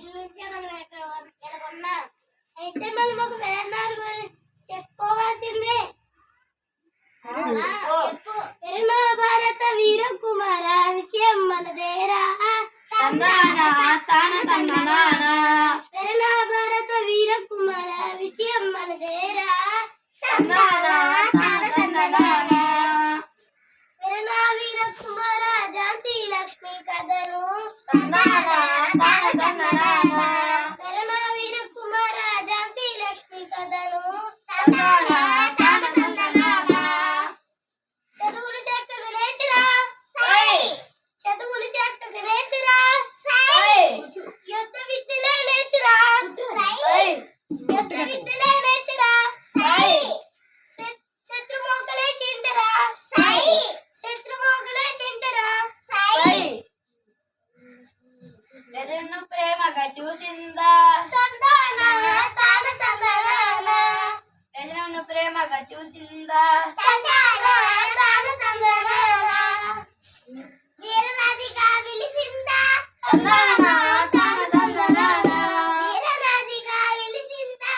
నుంచే మనం ఎక్కడ కొన్నాం. అయితే మనం ఒక వేర్నాడు గురించి చెప్పుకోవాల్సిందే. భారత వీర కుమార విజయం మనదేరా. భారత వీర కుమార విజయం మనదేరా. వీర కుమార ఝాన్సీ లక్ష్మి కథను. వీర కుమార ఝాన్సీ లక్ష్మి కథను. చదువులు చక్కగా నేర్చురా. చదువులు చక్కగా నేర్చురా. యుద్ధ విద్యలే నేర్చురా. యుద్ధ విద్యలే నేర్చురా. శత్రు మోకలే చించరా. శత్రు మోకలే చించరా. ఎదురును ప్రేమగా చూసిందా. ఎదురును ప్రేమగా చూసిందా. వీరనదిగా విలిసిందా. వీరనదిగా విలిసిందా.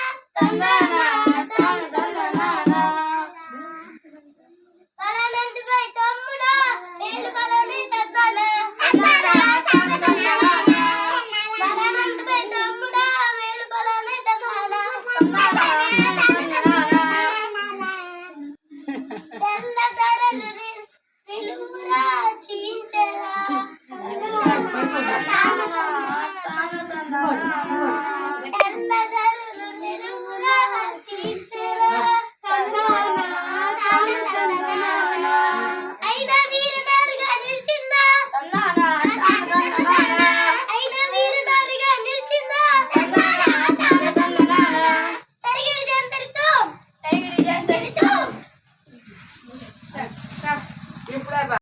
బలనంటిపై తమ్ముడా మేలు బలని తద్దానా. బలనంటిపై తమ్ముడా మేలు బలని తద్దానా.